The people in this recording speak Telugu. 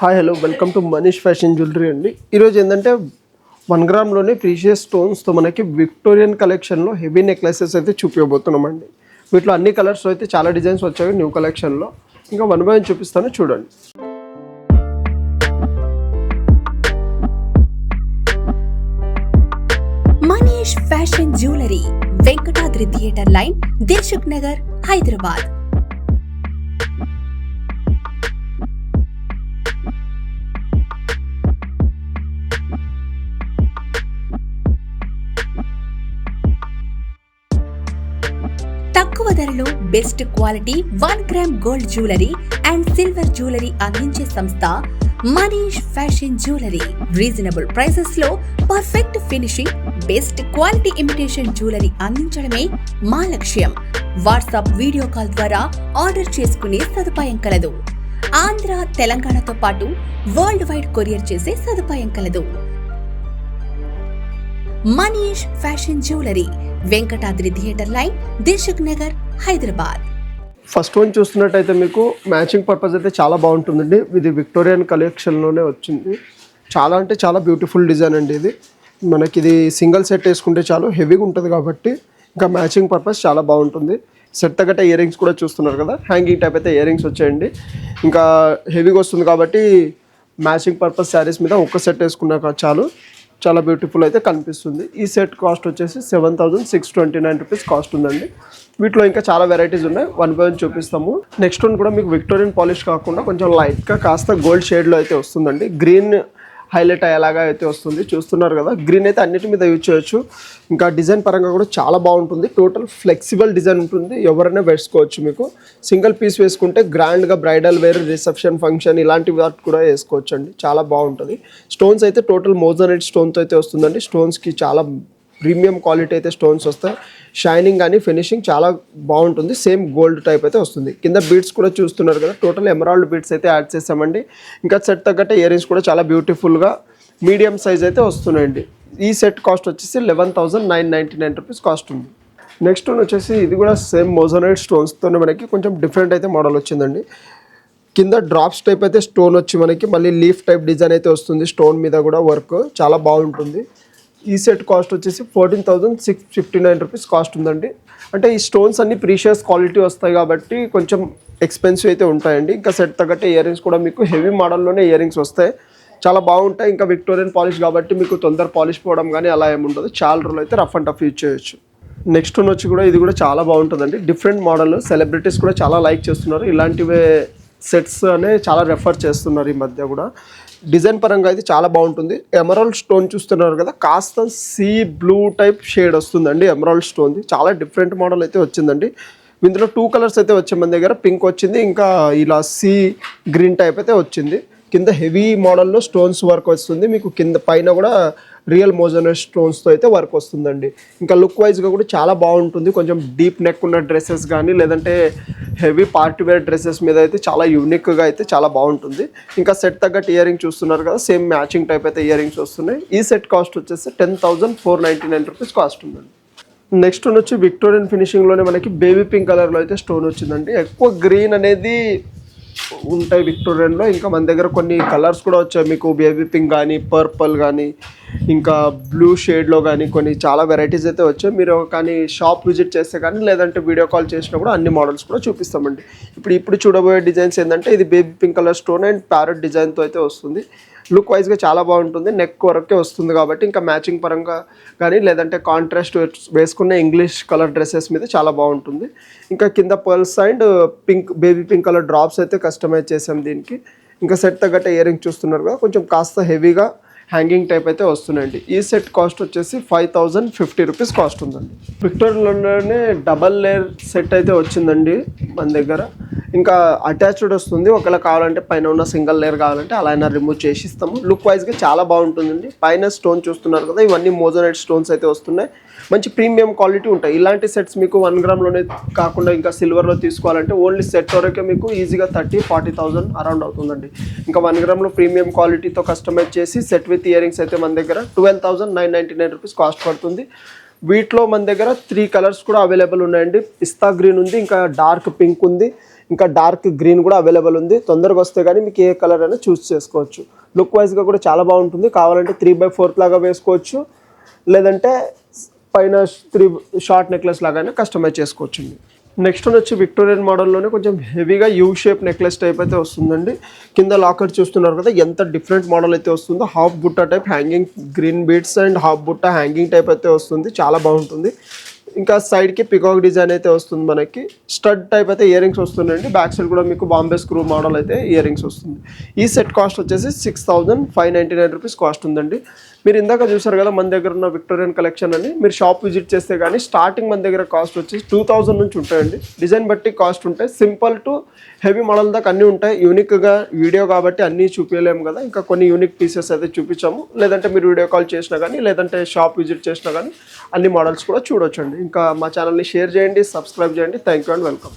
Hi hello welcome to Manish fashion jewellery అండి. ఈరోజు ఏంటంటే 1 గ్రామ్లోనే ప్రీషియస్ స్టోన్స్తో మనకి విక్టోరియన్ కలెక్షన్లో హెవీ నెక్లెసెస్ అయితే చూపించబోతున్నామండి. వీటిలో అన్ని కలర్స్ అయితే చాలా డిజైన్స్ వచ్చాయి న్యూ కలెక్షన్లో. ఇంకా 1 బై 1 చూపిస్తాను చూడండి. Manish fashion jewellery, Venkatadri theatre line, Dilsukhnagar, Hyderabad. తక్కువ ధరలో best quality 1 gram gold jewellery and silver jewellery అందించే సంస్థ Manish fashion jewellery. Reasonable prices లో perfect finishing, best quality imitation jewellery అందించడమే మా లక్ష్యం. వాట్సాప్ వీడియో కాల్ ద్వారా ఆర్డర్ చేసుకునే సదుపాయం కలదు. ఆంధ్ర, తెలంగాణతో పాటు వరల్డ్ వైడ్ కొరియర్ చేసే సదుపాయం కలదు. Manish fashion jewellery, Venkatadri theatre line, Dilsukhnagar, Hyderabad. First one చూస్తున్నట్టయితే మీకు మ్యాచింగ్ పర్పస్ అయితే చాలా బాగుంటుందండి. ఇది విక్టోరియన్ కలెక్షన్లోనే వచ్చింది. చాలా అంటే చాలా బ్యూటిఫుల్ డిజైన్ అండి. మనకి ఇది సింగిల్ సెట్ వేసుకుంటే చాలు, హెవీగా ఉంటుంది కాబట్టి ఇంకా మ్యాచింగ్ పర్పస్ చాలా బాగుంటుంది. సెట్ తగ్గట్ట ఇయర్ రింగ్స్ కూడా చూస్తున్నారు కదా, హ్యాంగింగ్ టైప్ అయితే ఇయర్ రింగ్స్ వచ్చాయండి. ఇంకా హెవీగా వస్తుంది కాబట్టి మ్యాచింగ్ పర్పస్ శారీస్ మీద ఒక్క సెట్ వేసుకున్నాక చాలు, చాలా బ్యూటిఫుల్ అయితే కనిపిస్తుంది. ఈ సెట్ కాస్ట్ వచ్చేసి 7,629 రూపీస్ కాస్ట్ ఉందండి. వీటిలో ఇంకా చాలా వెరైటీస్ ఉన్నాయి, 1 బై 1 చూపిస్తాము. నెక్స్ట్ వన్ కూడా మీకు విక్టోరియన్ పాలిష్ కాకుండా కొంచెం లైట్గా కాస్త గోల్డ్ షేడ్లో అయితే వస్తుందండి. గ్రీన్ హైలైట్ అయ్యేలాగా అయితే వస్తుంది, చూస్తున్నారు కదా. గ్రీన్ అయితే అన్నిటి మీద యూజ్ చేయొచ్చు. ఇంకా డిజైన్ పరంగా కూడా చాలా బాగుంటుంది. టోటల్ ఫ్లెక్సిబుల్ డిజైన్ ఉంటుంది, ఎవరైనా వేసుకోవచ్చు. మీకు సింగిల్ పీస్ వేసుకుంటే గ్రాండ్గా బ్రైడల్ వేర్, రిసెప్షన్, ఫంక్షన్ ఇలాంటి వాటి కూడా వేసుకోవచ్చు అండి, చాలా బాగుంటుంది. స్టోన్స్ అయితే టోటల్ మోజనైట్ స్టోన్తో అయితే వస్తుందండి. స్టోన్స్కి చాలా ప్రీమియం క్వాలిటీ అయితే స్టోన్స్ వస్తాయి. షైనింగ్ కానీ ఫినిషింగ్ చాలా బాగుంటుంది. సేమ్ గోల్డ్ టైప్ అయితే వస్తుంది. కింద బీడ్స్ కూడా చూస్తున్నారు కదా, టోటల్ ఎమరాల్డ్ బీడ్స్ అయితే యాడ్ చేసామండి. ఇంకా సెట్ తగ్గట్టే ఇయర్ రింగ్స్ కూడా చాలా బ్యూటిఫుల్గా మీడియం సైజ్ అయితే వస్తున్నాయండి. ఈ సెట్ కాస్ట్ వచ్చేసి 11,999 రూపీస్ కాస్ట్ ఉంది. నెక్స్ట్ వన్ వచ్చేసి ఇది కూడా సేమ్ మోజనైట్ స్టోన్స్తోనే మనకి కొంచెం డిఫరెంట్ అయితే మోడల్ వచ్చిందండి. కింద డ్రాప్స్ టైప్ అయితే స్టోన్ వచ్చి మనకి మళ్ళీ లీఫ్ టైప్ డిజైన్ అయితే వస్తుంది. స్టోన్ మీద కూడా వర్క్ చాలా బాగుంటుంది. ఈ సెట్ కాస్ట్ వచ్చేసి 14,659 రూపీస్ కాస్ట్ ఉందండి. అంటే ఈ స్టోన్స్ అన్ని ప్రీషియస్ క్వాలిటీ వస్తాయి కాబట్టి కొంచెం ఎక్స్పెన్సివ్ అయితే ఉంటాయండి. ఇంకా సెట్ తగ్గట్టే ఇయర్ రింగ్స్ కూడా మీకు హెవీ మోడల్లోనే ఇయర్ రింగ్స్ వస్తాయి, చాలా బాగుంటాయి. ఇంకా విక్టోరియన్ పాలిష్ కాబట్టి మీకు తొందర పాలిష్ పోవడం కానీ అలా ఏముండదు, చాలా రోజులు అయితే రఫ్ అండ్ టఫ్ యూజ్ చేయొచ్చు. నెక్స్ట్ వన్ వచ్చి కూడా ఇది కూడా చాలా బాగుంటుందండి. డిఫరెంట్ మోడల్, సెలబ్రిటీస్ కూడా చాలా లైక్ చేస్తున్నారు. ఇలాంటివే సెట్స్ అనే చాలా రెఫర్ చేస్తున్నారు ఈ మధ్య కూడా. డిజైన్ పరంగా అయితే చాలా బాగుంటుంది. ఎమరాల్డ్ స్టోన్ చూస్తున్నారు కదా, కాస్త సీ బ్లూ టైప్ షేడ్ వస్తుందండి ఎమరాల్డ్ స్టోన్ది. చాలా డిఫరెంట్ మోడల్ అయితే వచ్చిందండి. ఇందులో 2 కలర్స్ అయితే వచ్చాయి మన దగ్గర, పింక్ వచ్చింది, ఇంకా ఇలా సీ గ్రీన్ టైప్ అయితే వచ్చింది. కింద హెవీ మోడల్లో స్టోన్స్ వర్క్ వస్తుంది. మీకు కింద పైన కూడా రియల్ మోజనైట్ స్టోన్స్తో అయితే వర్క్ వస్తుందండి. ఇంకా లుక్ వైజ్గా కూడా చాలా బాగుంటుంది. కొంచెం డీప్ నెక్ ఉన్న డ్రెస్సెస్ కానీ లేదంటే హెవీ పార్టీ వేర్ డ్రెస్సెస్ మీద అయితే చాలా యూనిక్గా అయితే చాలా బాగుంటుంది. ఇంకా సెట్ తగ్గట్టు ఇయర్ రింగ్ చూస్తున్నారు కదా, సేమ్ మ్యాచింగ్ టైప్ అయితే ఇయర్ రింగ్స్ వస్తున్నాయి. ఈ సెట్ కాస్ట్ వచ్చేసి 10,499 రూపీస్ కాస్ట్ ఉందండి. నెక్స్ట్ వన్ వచ్చి విక్టోరియన్ ఫినిషింగ్లోనే మనకి బేబీ పింక్ కలర్లో అయితే స్టోన్ వచ్చిందండి. ఎక్కువ గ్రీన్ అనేది ఉంటాయి విక్టోరియన్లో. ఇంకా మన దగ్గర కొన్ని కలర్స్ కూడా వచ్చాయి మీకు, బేబీ పింక్ కానీ, పర్పుల్ కానీ, ఇంకా బ్లూ షేడ్లో కానీ కొన్ని చాలా వెరైటీస్ అయితే వచ్చాయి. మీరు కానీ షాప్ విజిట్ చేస్తే కానీ లేదంటే వీడియో కాల్ చేసినా కూడా అన్ని మోడల్స్ కూడా చూపిస్తామండి. ఇప్పుడు చూడబోయే డిజైన్స్ ఏంటంటే ఇది baby pink colour stone and parrot డిజైన్తో అయితే వస్తుంది. లుక్ వైజ్గా చాలా బాగుంటుంది. నెక్ వరకే వస్తుంది కాబట్టి ఇంకా మ్యాచింగ్ పరంగా కానీ లేదంటే కాంట్రాస్ట్ వేసుకున్న ఇంగ్లీష్ కలర్ డ్రెస్సెస్ మీద చాలా బాగుంటుంది. ఇంకా కింద pearls and pink, baby pink colour drops అయితే కస్టమైజ్ చేసాం దీనికి. ఇంకా సెట్ తగ్గట్టే ఇయర్ రింగ్ చూస్తున్నారు కదా, కొంచెం కాస్త హెవీగా హ్యాంగింగ్ టైప్ అయితే వస్తున్నాయండి. ఈ సెట్ కాస్ట్ వచ్చేసి 5,050 రూపీస్ కాస్ట్ ఉందండి. విక్టోరియన్లోనే డబల్ లేయర్ సెట్ అయితే వచ్చిందండి మన దగ్గర. ఇంకా అటాచ్డ్ వస్తుంది, ఒకవేళ కావాలంటే పైన ఉన్న సింగిల్ లేయర్ కావాలంటే అలా అయినా రిమూవ్ చేసి ఇస్తాము. లుక్ వైజ్గా చాలా బాగుంటుందండి. పైన స్టోన్ చూస్తున్నారు కదా, ఇవన్నీ మోజనైట్ స్టోన్స్ అయితే వస్తున్నాయి. మంచి ప్రీమియం క్వాలిటీ ఉంటాయి. ఇలాంటి సెట్స్ మీకు 1 గ్రామ్లోనే కాకుండా ఇంకా సిల్వర్లో తీసుకోవాలంటే ఓన్లీ సెట్ వరకే మీకు ఈజీగా 30,000-40,000 అరౌండ్ అవుతుందండి. ఇంకా 1 గ్రామ్లో ప్రీమియం క్వాలిటీతో కస్టమైజ్ చేసి సెట్ విత్ ఇయర్ రింగ్స్ అయితే మన దగ్గర 12,999 రూపీస్ కాస్ట్ పడుతుంది. వీటిలో మన దగ్గర 3 కలర్స్ కూడా అవైలబుల్ ఉన్నాయండి. పిస్తా గ్రీన్ ఉంది, ఇంకా డార్క్ పింక్ ఉంది, ఇంకా డార్క్ గ్రీన్ కూడా అవైలబుల్ ఉంది. తొందరగా వస్తే కానీ మీకు ఏ కలర్ అయినా చూస్ చేసుకోవచ్చు. లుక్ వైజ్గా కూడా చాలా బాగుంటుంది. కావాలంటే 3/4 లాగా వేసుకోవచ్చు, లేదంటే పైన 3 షార్ట్ నెక్లెస్ లాగానే కస్టమైజ్ చేసుకోవచ్చు అండి. నెక్స్ట్ వచ్చి విక్టోరియన్ మోడల్లోనే కొంచెం హెవీగా యూ షేప్ నెక్లెస్ టైప్ అయితే వస్తుందండి. కింద లాకెట్ చూస్తున్నారు కదా, ఎంత డిఫరెంట్ మోడల్ అయితే వస్తుందో. హాఫ్ బుట్ట type hanging green beads and half బుట్ట హ్యాంగింగ్ టైప్ అయితే వస్తుంది. చాలా బాగుంటుంది. ఇంకా సైడ్కి పికాక్ డిజైన్ అయితే వస్తుంది. మనకి స్టడ్ టైప్ అయితే ఇయర్ రింగ్స్ వస్తుందండి. బ్యాక్ సైడ్ కూడా మీకు బాంబే స్క్రూ మోడల్ అయితే ఇయర్ రింగ్స్ వస్తుంది. ఈ సెట్ కాస్ట్ వచ్చేసి 6,599 రూపీస్ కాస్ట్ ఉందండి. మీరు ఇందాక చూసారు కదా మన దగ్గర ఉన్న విక్టోరియన్ కలెక్షన్ అని, మీరు షాప్ విజిట్ చేస్తే కానీ స్టార్టింగ్ మన దగ్గర కాస్ట్ వచ్చి 2,000 నుంచి ఉంటాయండి. డిజైన్ బట్టి కాస్ట్ ఉంటాయి. సింపుల్ టు హెవీ మోడల్ దాకా అన్నీ ఉంటాయి. యూనిక్గా వీడియో కాబట్టి అన్నీ చూపించలేము కదా, ఇంకా కొన్ని యూనిక్ పీసెస్ అయితే చూపించాము. లేదంటే మీరు వీడియో కాల్ చేసినా కానీ, లేదంటే షాప్ విజిట్ చేసినా కానీ అన్ని మోడల్స్ కూడా చూడొచ్చండి. ఇంకా మా ఛానల్ని షేర్ చేయండి, సబ్స్క్రైబ్ చేయండి. Thank you and welcome.